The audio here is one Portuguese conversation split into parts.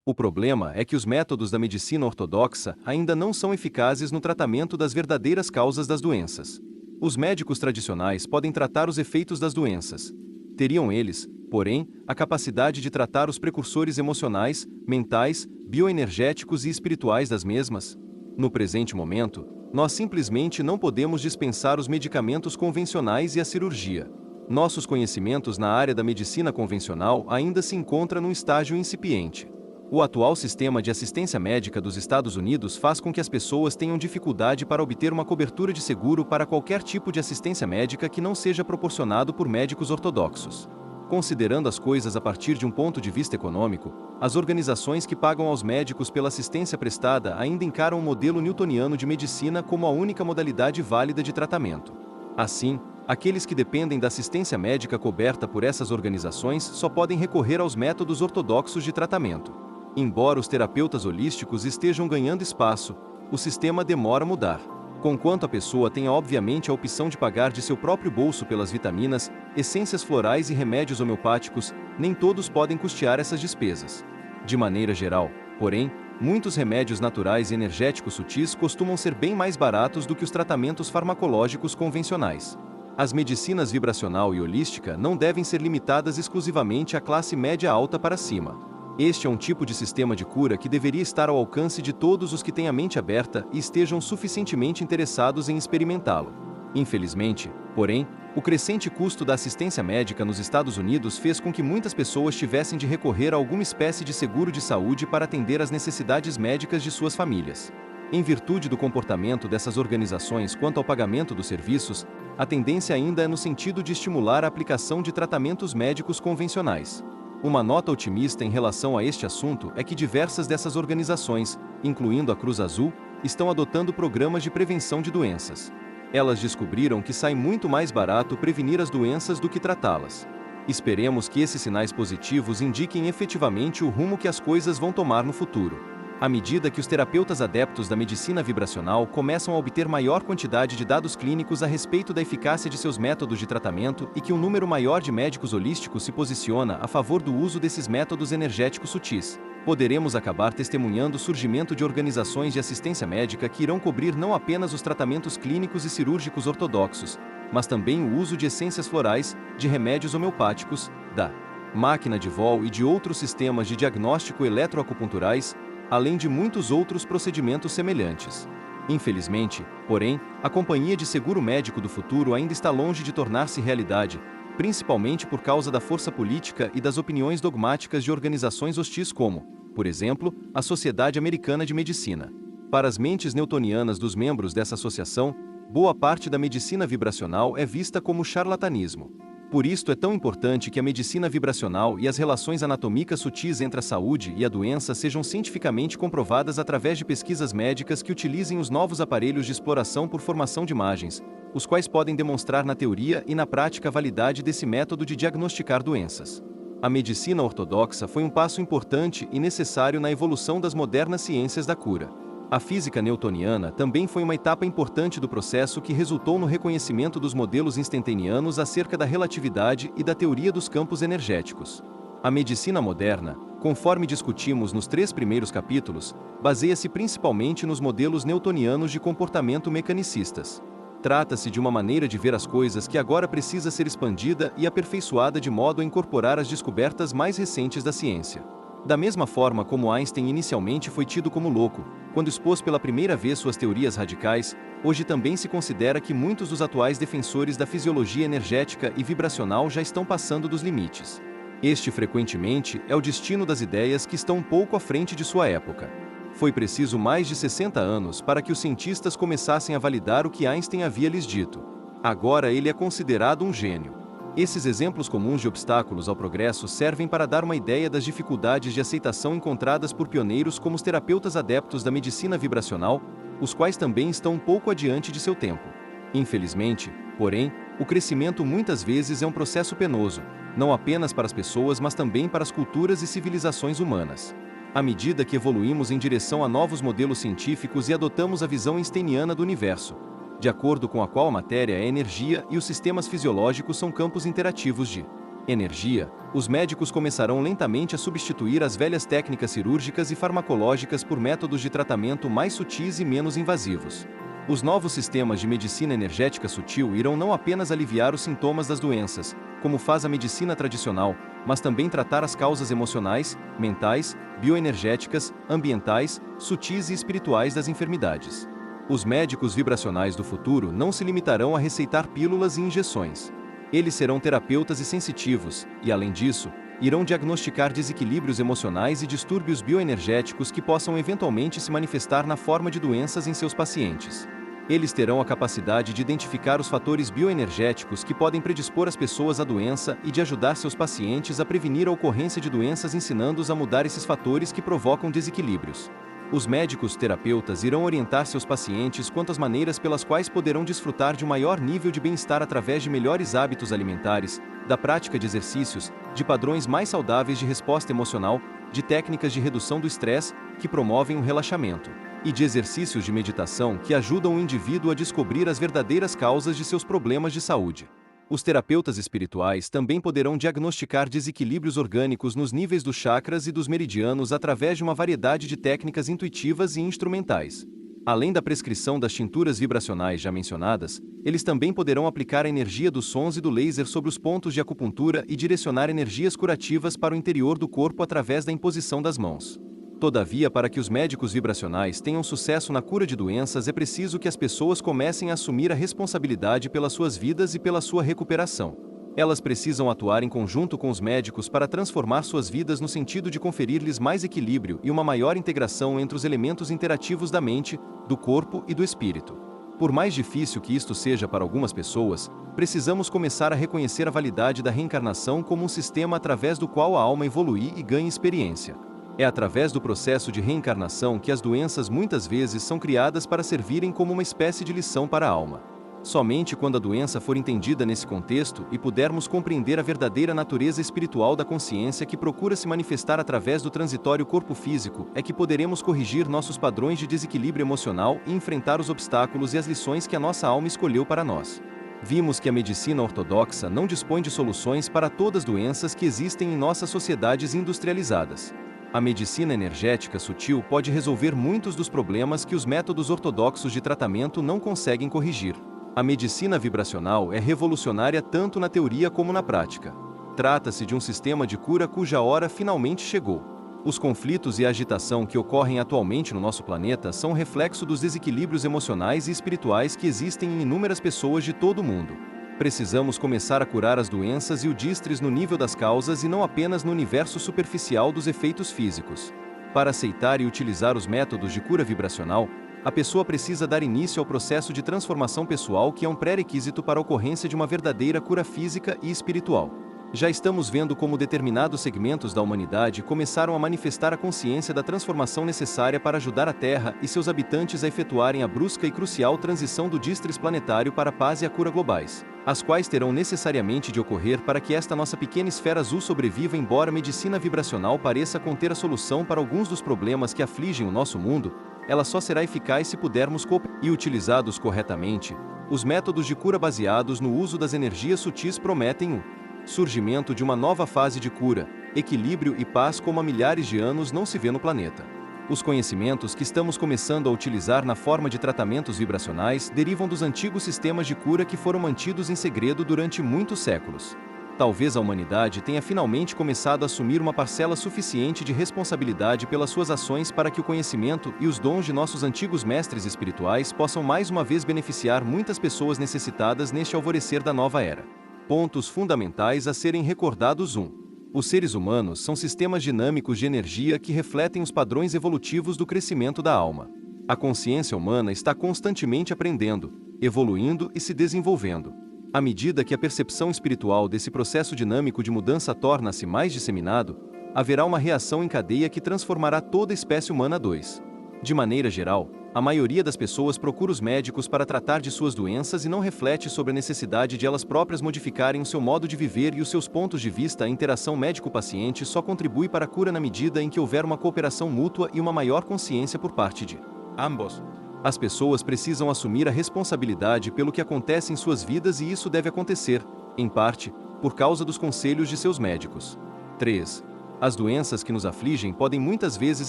O problema é que os métodos da medicina ortodoxa ainda não são eficazes no tratamento das verdadeiras causas das doenças. Os médicos tradicionais podem tratar os efeitos das doenças. Teriam eles, porém, a capacidade de tratar os precursores emocionais, mentais, bioenergéticos e espirituais das mesmas? No presente momento, nós simplesmente não podemos dispensar os medicamentos convencionais e a cirurgia. Nossos conhecimentos na área da medicina convencional ainda se encontram num estágio incipiente. O atual sistema de assistência médica dos Estados Unidos faz com que as pessoas tenham dificuldade para obter uma cobertura de seguro para qualquer tipo de assistência médica que não seja proporcionado por médicos ortodoxos. Considerando as coisas a partir de um ponto de vista econômico, as organizações que pagam aos médicos pela assistência prestada ainda encaram o modelo newtoniano de medicina como a única modalidade válida de tratamento. Assim, aqueles que dependem da assistência médica coberta por essas organizações só podem recorrer aos métodos ortodoxos de tratamento. Embora os terapeutas holísticos estejam ganhando espaço, o sistema demora a mudar. Conquanto a pessoa tenha obviamente a opção de pagar de seu próprio bolso pelas vitaminas, essências florais e remédios homeopáticos, nem todos podem custear essas despesas. De maneira geral, porém, muitos remédios naturais e energéticos sutis costumam ser bem mais baratos do que os tratamentos farmacológicos convencionais. As medicinas vibracional e holística não devem ser limitadas exclusivamente à classe média alta para cima. Este é um tipo de sistema de cura que deveria estar ao alcance de todos os que têm a mente aberta e estejam suficientemente interessados em experimentá-lo. Infelizmente, porém, o crescente custo da assistência médica nos Estados Unidos fez com que muitas pessoas tivessem de recorrer a alguma espécie de seguro de saúde para atender às necessidades médicas de suas famílias. Em virtude do comportamento dessas organizações quanto ao pagamento dos serviços, a tendência ainda é no sentido de estimular a aplicação de tratamentos médicos convencionais. Uma nota otimista em relação a este assunto é que diversas dessas organizações, incluindo a Cruz Azul, estão adotando programas de prevenção de doenças. Elas descobriram que sai muito mais barato prevenir as doenças do que tratá-las. Esperemos que esses sinais positivos indiquem efetivamente o rumo que as coisas vão tomar no futuro. À medida que os terapeutas adeptos da medicina vibracional começam a obter maior quantidade de dados clínicos a respeito da eficácia de seus métodos de tratamento e que um número maior de médicos holísticos se posiciona a favor do uso desses métodos energéticos sutis, poderemos acabar testemunhando o surgimento de organizações de assistência médica que irão cobrir não apenas os tratamentos clínicos e cirúrgicos ortodoxos, mas também o uso de essências florais, de remédios homeopáticos, da máquina de Vol e de outros sistemas de diagnóstico eletroacupunturais, além de muitos outros procedimentos semelhantes. Infelizmente, porém, a companhia de seguro médico do futuro ainda está longe de tornar-se realidade, principalmente por causa da força política e das opiniões dogmáticas de organizações hostis como, por exemplo, a Sociedade Americana de Medicina. Para as mentes newtonianas dos membros dessa associação, boa parte da medicina vibracional é vista como charlatanismo. Por isto é tão importante que a medicina vibracional e as relações anatômicas sutis entre a saúde e a doença sejam cientificamente comprovadas através de pesquisas médicas que utilizem os novos aparelhos de exploração por formação de imagens, os quais podem demonstrar na teoria e na prática a validade desse método de diagnosticar doenças. A medicina ortodoxa foi um passo importante e necessário na evolução das modernas ciências da cura. A física newtoniana também foi uma etapa importante do processo que resultou no reconhecimento dos modelos instantâneos acerca da relatividade e da teoria dos campos energéticos. A medicina moderna, conforme discutimos nos 3 primeiros capítulos, baseia-se principalmente nos modelos newtonianos de comportamento mecanicistas. Trata-se de uma maneira de ver as coisas que agora precisa ser expandida e aperfeiçoada de modo a incorporar as descobertas mais recentes da ciência. Da mesma forma como Einstein inicialmente foi tido como louco, quando expôs pela primeira vez suas teorias radicais, hoje também se considera que muitos dos atuais defensores da fisiologia energética e vibracional já estão passando dos limites. Este frequentemente é o destino das ideias que estão um pouco à frente de sua época. Foi preciso mais de 60 anos para que os cientistas começassem a validar o que Einstein havia lhes dito. Agora ele é considerado um gênio. Esses exemplos comuns de obstáculos ao progresso servem para dar uma ideia das dificuldades de aceitação encontradas por pioneiros como os terapeutas adeptos da medicina vibracional, os quais também estão um pouco adiante de seu tempo. Infelizmente, porém, o crescimento muitas vezes é um processo penoso, não apenas para as pessoas mas também para as culturas e civilizações humanas. À medida que evoluímos em direção a novos modelos científicos e adotamos a visão einsteiniana do universo, de acordo com a qual a matéria é energia e os sistemas fisiológicos são campos interativos de Energia, os médicos começarão lentamente a substituir as velhas técnicas cirúrgicas e farmacológicas por métodos de tratamento mais sutis e menos invasivos. Os novos sistemas de medicina energética sutil irão não apenas aliviar os sintomas das doenças, como faz a medicina tradicional, mas também tratar as causas emocionais, mentais, bioenergéticas, ambientais, sutis e espirituais das enfermidades. Os médicos vibracionais do futuro não se limitarão a receitar pílulas e injeções. Eles serão terapeutas e sensitivos, e além disso, irão diagnosticar desequilíbrios emocionais e distúrbios bioenergéticos que possam eventualmente se manifestar na forma de doenças em seus pacientes. Eles terão a capacidade de identificar os fatores bioenergéticos que podem predispor as pessoas à doença e de ajudar seus pacientes a prevenir a ocorrência de doenças, ensinando-os a mudar esses fatores que provocam desequilíbrios. Os médicos terapeutas irão orientar seus pacientes quanto às maneiras pelas quais poderão desfrutar de um maior nível de bem-estar através de melhores hábitos alimentares, da prática de exercícios, de padrões mais saudáveis de resposta emocional, de técnicas de redução do estresse, que promovem o relaxamento, e de exercícios de meditação que ajudam o indivíduo a descobrir as verdadeiras causas de seus problemas de saúde. Os terapeutas espirituais também poderão diagnosticar desequilíbrios orgânicos nos níveis dos chakras e dos meridianos através de uma variedade de técnicas intuitivas e instrumentais. Além da prescrição das tinturas vibracionais já mencionadas, eles também poderão aplicar a energia dos sons e do laser sobre os pontos de acupuntura e direcionar energias curativas para o interior do corpo através da imposição das mãos. Todavia, para que os médicos vibracionais tenham sucesso na cura de doenças, é preciso que as pessoas comecem a assumir a responsabilidade pelas suas vidas e pela sua recuperação. Elas precisam atuar em conjunto com os médicos para transformar suas vidas no sentido de conferir-lhes mais equilíbrio e uma maior integração entre os elementos interativos da mente, do corpo e do espírito. Por mais difícil que isto seja para algumas pessoas, precisamos começar a reconhecer a validade da reencarnação como um sistema através do qual a alma evolui e ganha experiência. É através do processo de reencarnação que as doenças muitas vezes são criadas para servirem como uma espécie de lição para a alma. Somente quando a doença for entendida nesse contexto e pudermos compreender a verdadeira natureza espiritual da consciência que procura se manifestar através do transitório corpo físico, é que poderemos corrigir nossos padrões de desequilíbrio emocional e enfrentar os obstáculos e as lições que a nossa alma escolheu para nós. Vimos que a medicina ortodoxa não dispõe de soluções para todas as doenças que existem em nossas sociedades industrializadas. A medicina energética sutil pode resolver muitos dos problemas que os métodos ortodoxos de tratamento não conseguem corrigir. A medicina vibracional é revolucionária tanto na teoria como na prática. Trata-se de um sistema de cura cuja hora finalmente chegou. Os conflitos e a agitação que ocorrem atualmente no nosso planeta são reflexo dos desequilíbrios emocionais e espirituais que existem em inúmeras pessoas de todo o mundo. Precisamos começar a curar as doenças e o distres no nível das causas e não apenas no universo superficial dos efeitos físicos. Para aceitar e utilizar os métodos de cura vibracional, a pessoa precisa dar início ao processo de transformação pessoal, que é um pré-requisito para a ocorrência de uma verdadeira cura física e espiritual. Já estamos vendo como determinados segmentos da humanidade começaram a manifestar a consciência da transformação necessária para ajudar a Terra e seus habitantes a efetuarem a brusca e crucial transição do distres planetário para a paz e a cura globais, as quais terão necessariamente de ocorrer para que esta nossa pequena esfera azul sobreviva. Embora a medicina vibracional pareça conter a solução para alguns dos problemas que afligem o nosso mundo, ela só será eficaz se pudermos cooperar. E utilizados corretamente, os métodos de cura baseados no uso das energias sutis prometem o surgimento de uma nova fase de cura, equilíbrio e paz como há milhares de anos não se vê no planeta. Os conhecimentos que estamos começando a utilizar na forma de tratamentos vibracionais derivam dos antigos sistemas de cura que foram mantidos em segredo durante muitos séculos. Talvez a humanidade tenha finalmente começado a assumir uma parcela suficiente de responsabilidade pelas suas ações para que o conhecimento e os dons de nossos antigos mestres espirituais possam mais uma vez beneficiar muitas pessoas necessitadas neste alvorecer da nova era. Pontos fundamentais a serem recordados: 1. Os seres humanos são sistemas dinâmicos de energia que refletem os padrões evolutivos do crescimento da alma. A consciência humana está constantemente aprendendo, evoluindo e se desenvolvendo. À medida que a percepção espiritual desse processo dinâmico de mudança torna-se mais disseminado, haverá uma reação em cadeia que transformará toda a espécie humana. 2. De maneira geral, a maioria das pessoas procura os médicos para tratar de suas doenças e não reflete sobre a necessidade de elas próprias modificarem o seu modo de viver e os seus pontos de vista. A interação médico-paciente só contribui para a cura na medida em que houver uma cooperação mútua e uma maior consciência por parte de ambos. As pessoas precisam assumir a responsabilidade pelo que acontece em suas vidas, e isso deve acontecer, em parte, por causa dos conselhos de seus médicos. 3. As doenças que nos afligem podem muitas vezes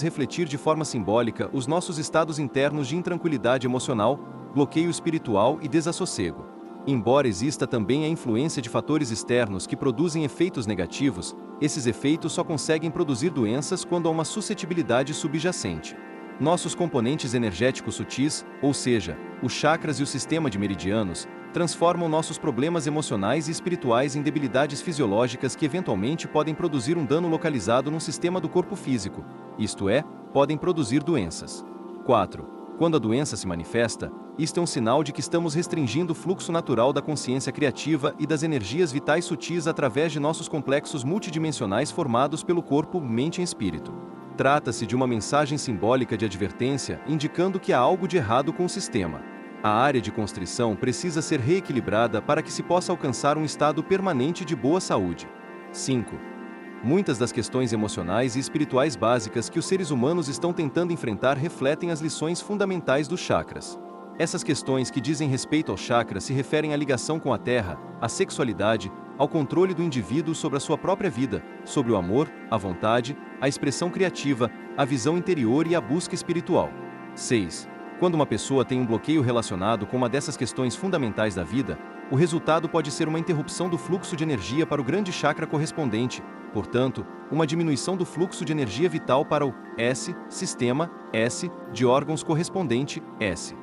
refletir de forma simbólica os nossos estados internos de intranquilidade emocional, bloqueio espiritual e desassossego. Embora exista também a influência de fatores externos que produzem efeitos negativos, esses efeitos só conseguem produzir doenças quando há uma suscetibilidade subjacente. Nossos componentes energéticos sutis, ou seja, os chakras e o sistema de meridianos, transformam nossos problemas emocionais e espirituais em debilidades fisiológicas que eventualmente podem produzir um dano localizado num sistema do corpo físico, isto é, podem produzir doenças. 4. Quando a doença se manifesta, isto é um sinal de que estamos restringindo o fluxo natural da consciência criativa e das energias vitais sutis através de nossos complexos multidimensionais formados pelo corpo, mente e espírito. Trata-se de uma mensagem simbólica de advertência indicando que há algo de errado com o sistema. A área de constrição precisa ser reequilibrada para que se possa alcançar um estado permanente de boa saúde. 5. Muitas das questões emocionais e espirituais básicas que os seres humanos estão tentando enfrentar refletem as lições fundamentais dos chakras. Essas questões que dizem respeito aos chakras se referem à ligação com a terra, à sexualidade, ao controle do indivíduo sobre a sua própria vida, sobre o amor, a vontade, a expressão criativa, a visão interior e a busca espiritual. 6. Quando uma pessoa tem um bloqueio relacionado com uma dessas questões fundamentais da vida, o resultado pode ser uma interrupção do fluxo de energia para o grande chakra correspondente, portanto, uma diminuição do fluxo de energia vital para o S, sistema, S, de órgãos correspondente, S.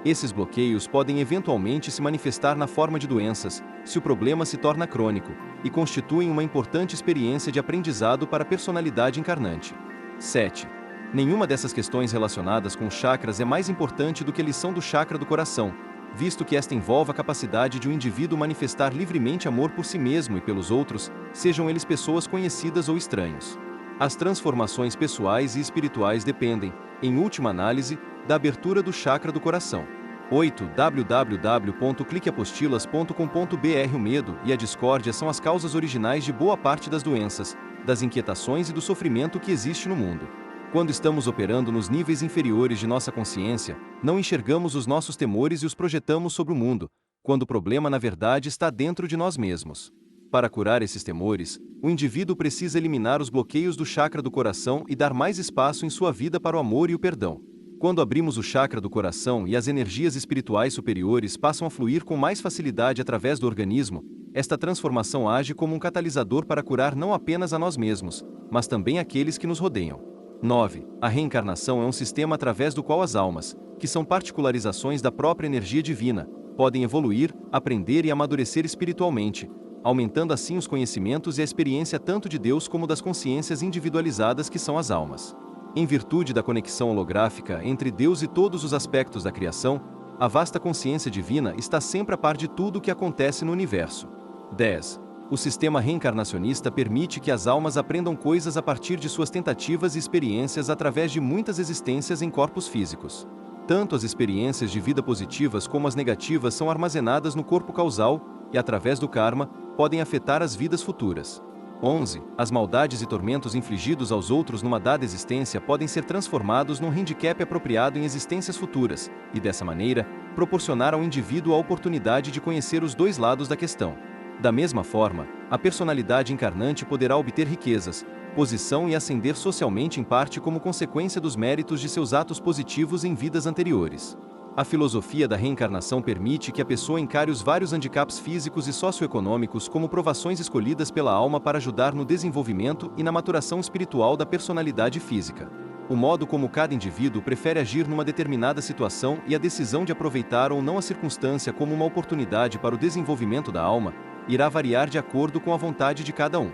Esses bloqueios podem eventualmente se manifestar na forma de doenças, se o problema se torna crônico, e constituem uma importante experiência de aprendizado para a personalidade encarnante. 7. Nenhuma dessas questões relacionadas com os chakras é mais importante do que a lição do chakra do coração, visto que esta envolve a capacidade de um indivíduo manifestar livremente amor por si mesmo e pelos outros, sejam eles pessoas conhecidas ou estranhos. As transformações pessoais e espirituais dependem, em última análise, da abertura do chakra do coração. 8. www.cliqueapostilas.com.br O medo e a discórdia são as causas originais de boa parte das doenças, das inquietações e do sofrimento que existe no mundo. Quando estamos operando nos níveis inferiores de nossa consciência, não enxergamos os nossos temores e os projetamos sobre o mundo, quando o problema na verdade está dentro de nós mesmos. Para curar esses temores, o indivíduo precisa eliminar os bloqueios do chakra do coração e dar mais espaço em sua vida para o amor e o perdão. Quando abrimos o chakra do coração e as energias espirituais superiores passam a fluir com mais facilidade através do organismo, esta transformação age como um catalisador para curar não apenas a nós mesmos, mas também aqueles que nos rodeiam. 9. A reencarnação é um sistema através do qual as almas, que são particularizações da própria energia divina, podem evoluir, aprender e amadurecer espiritualmente, aumentando assim os conhecimentos e a experiência tanto de Deus como das consciências individualizadas que são as almas. Em virtude da conexão holográfica entre Deus e todos os aspectos da criação, a vasta consciência divina está sempre a par de tudo o que acontece no universo. 10. O sistema reencarnacionista permite que as almas aprendam coisas a partir de suas tentativas e experiências através de muitas existências em corpos físicos. Tanto as experiências de vida positivas como as negativas são armazenadas no corpo causal e, através do karma, podem afetar as vidas futuras. 11. As maldades e tormentos infligidos aos outros numa dada existência podem ser transformados num handicap apropriado em existências futuras, e dessa maneira, proporcionar ao indivíduo a oportunidade de conhecer os dois lados da questão. Da mesma forma, a personalidade encarnante poderá obter riquezas, posição e ascender socialmente em parte como consequência dos méritos de seus atos positivos em vidas anteriores. A filosofia da reencarnação permite que a pessoa encare os vários handicaps físicos e socioeconômicos como provações escolhidas pela alma para ajudar no desenvolvimento e na maturação espiritual da personalidade física. O modo como cada indivíduo prefere agir numa determinada situação e a decisão de aproveitar ou não a circunstância como uma oportunidade para o desenvolvimento da alma, irá variar de acordo com a vontade de cada um.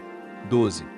12.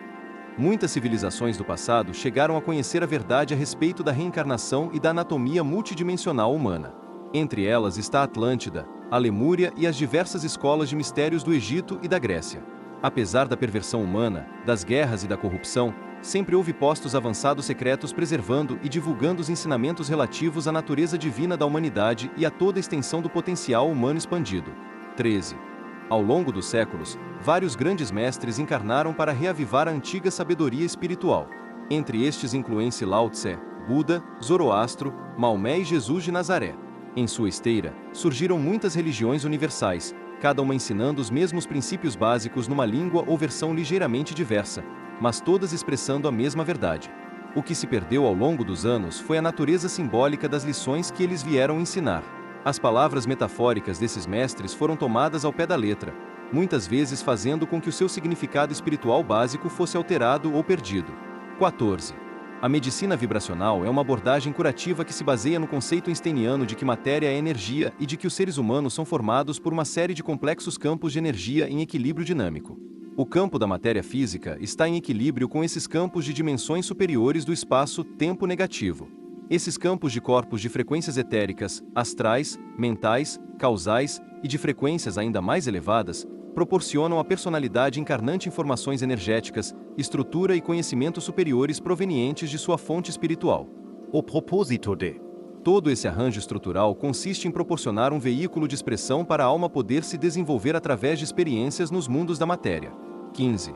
Muitas civilizações do passado chegaram a conhecer a verdade a respeito da reencarnação e da anatomia multidimensional humana. Entre elas está a Atlântida, a Lemúria e as diversas escolas de mistérios do Egito e da Grécia. Apesar da perversão humana, das guerras e da corrupção, sempre houve postos avançados secretos preservando e divulgando os ensinamentos relativos à natureza divina da humanidade e a toda a extensão do potencial humano expandido. 13. Ao longo dos séculos, vários grandes mestres encarnaram para reavivar a antiga sabedoria espiritual. Entre estes incluem-se Lao Tse, Buda, Zoroastro, Maomé e Jesus de Nazaré. Em sua esteira, surgiram muitas religiões universais, cada uma ensinando os mesmos princípios básicos numa língua ou versão ligeiramente diversa, mas todas expressando a mesma verdade. O que se perdeu ao longo dos anos foi a natureza simbólica das lições que eles vieram ensinar. As palavras metafóricas desses mestres foram tomadas ao pé da letra, muitas vezes fazendo com que o seu significado espiritual básico fosse alterado ou perdido. 14. A medicina vibracional é uma abordagem curativa que se baseia no conceito einsteiniano de que matéria é energia e de que os seres humanos são formados por uma série de complexos campos de energia em equilíbrio dinâmico. O campo da matéria física está em equilíbrio com esses campos de dimensões superiores do espaço-tempo negativo. Esses campos de corpos de frequências etéricas, astrais, mentais, causais e de frequências ainda mais elevadas, proporcionam à personalidade encarnante informações energéticas, estrutura e conhecimentos superiores provenientes de sua fonte espiritual. O propósito de todo esse arranjo estrutural consiste em proporcionar um veículo de expressão para a alma poder se desenvolver através de experiências nos mundos da matéria. 15.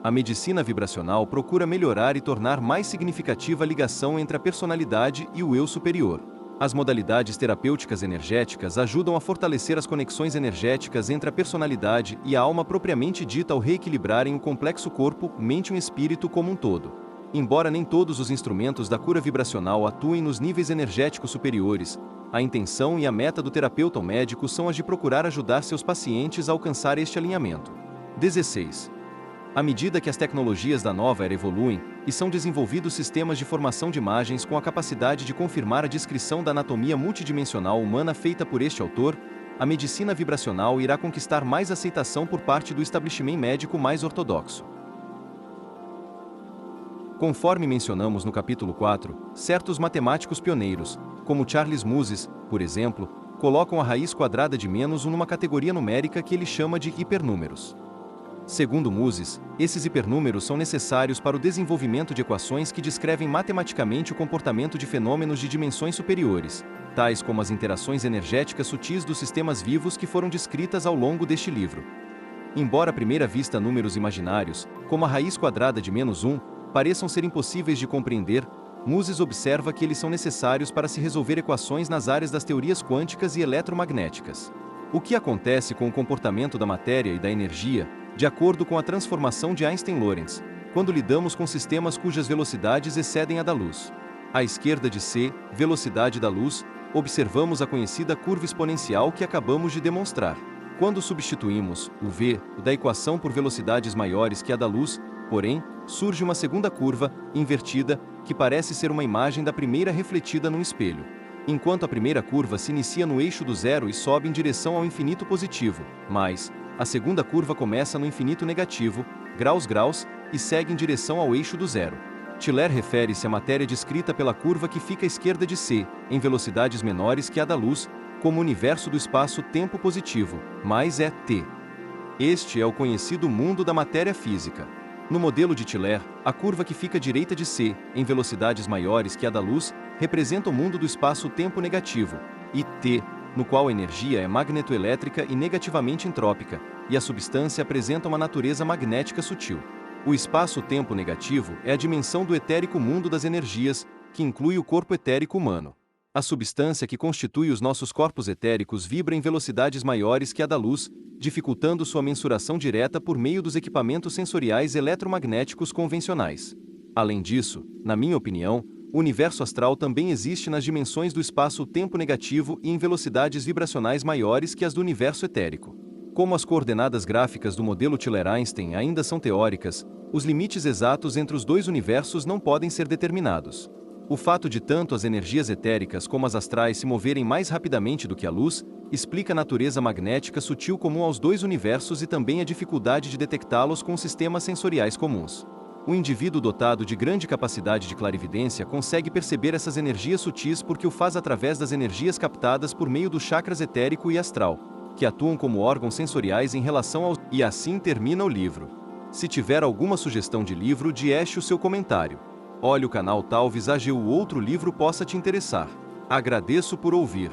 A medicina vibracional procura melhorar e tornar mais significativa a ligação entre a personalidade e o eu superior. As modalidades terapêuticas energéticas ajudam a fortalecer as conexões energéticas entre a personalidade e a alma propriamente dita ao reequilibrarem o complexo corpo, mente e espírito como um todo. Embora nem todos os instrumentos da cura vibracional atuem nos níveis energéticos superiores, a intenção e a meta do terapeuta ou médico são as de procurar ajudar seus pacientes a alcançar este alinhamento. 16. À medida que as tecnologias da nova era evoluem, e são desenvolvidos sistemas de formação de imagens com a capacidade de confirmar a descrição da anatomia multidimensional humana feita por este autor, a medicina vibracional irá conquistar mais aceitação por parte do estabelecimento médico mais ortodoxo. Conforme mencionamos no capítulo 4, certos matemáticos pioneiros, como Charles Moses, por exemplo, colocam a raiz quadrada de -1 numa categoria numérica que ele chama de hipernúmeros. Segundo Moses, esses hipernúmeros são necessários para o desenvolvimento de equações que descrevem matematicamente o comportamento de fenômenos de dimensões superiores, tais como as interações energéticas sutis dos sistemas vivos que foram descritas ao longo deste livro. Embora à primeira vista números imaginários, como a raiz quadrada de -1, pareçam ser impossíveis de compreender, Moses observa que eles são necessários para se resolver equações nas áreas das teorias quânticas e eletromagnéticas. O que acontece com o comportamento da matéria e da energia, de acordo com a transformação de Einstein-Lorentz, quando lidamos com sistemas cujas velocidades excedem a da luz? À esquerda de c, velocidade da luz, observamos a conhecida curva exponencial que acabamos de demonstrar. Quando substituímos o v da equação por velocidades maiores que a da luz, porém, surge uma segunda curva, invertida, que parece ser uma imagem da primeira refletida num espelho. Enquanto a primeira curva se inicia no eixo do zero e sobe em direção ao infinito positivo, mas a segunda curva começa no infinito negativo, graus, e segue em direção ao eixo do zero. Tiller refere-se à matéria descrita pela curva que fica à esquerda de c, em velocidades menores que a da luz, como o universo do espaço-tempo positivo, mais é t. Este é o conhecido mundo da matéria física. No modelo de Tiller, a curva que fica à direita de c, em velocidades maiores que a da luz, representa o mundo do espaço-tempo negativo, e t, no qual a energia é magnetoelétrica e negativamente entrópica, e a substância apresenta uma natureza magnética sutil. O espaço-tempo negativo é a dimensão do etérico mundo das energias, que inclui o corpo etérico humano. A substância que constitui os nossos corpos etéricos vibra em velocidades maiores que a da luz, dificultando sua mensuração direta por meio dos equipamentos sensoriais eletromagnéticos convencionais. Além disso, na minha opinião, o universo astral também existe nas dimensões do espaço-tempo negativo e em velocidades vibracionais maiores que as do universo etérico. Como as coordenadas gráficas do modelo Tiller-Einstein ainda são teóricas, os limites exatos entre os dois universos não podem ser determinados. O fato de tanto as energias etéricas como as astrais se moverem mais rapidamente do que a luz, explica a natureza magnética sutil comum aos dois universos e também a dificuldade de detectá-los com sistemas sensoriais comuns. O indivíduo dotado de grande capacidade de clarividência consegue perceber essas energias sutis porque o faz através das energias captadas por meio dos chakras etérico e astral, que atuam como órgãos sensoriais em relação aos... E assim termina o livro. Se tiver alguma sugestão de livro, deixe o seu comentário. Olhe o canal, talvez o outro livro possa te interessar. Agradeço por ouvir.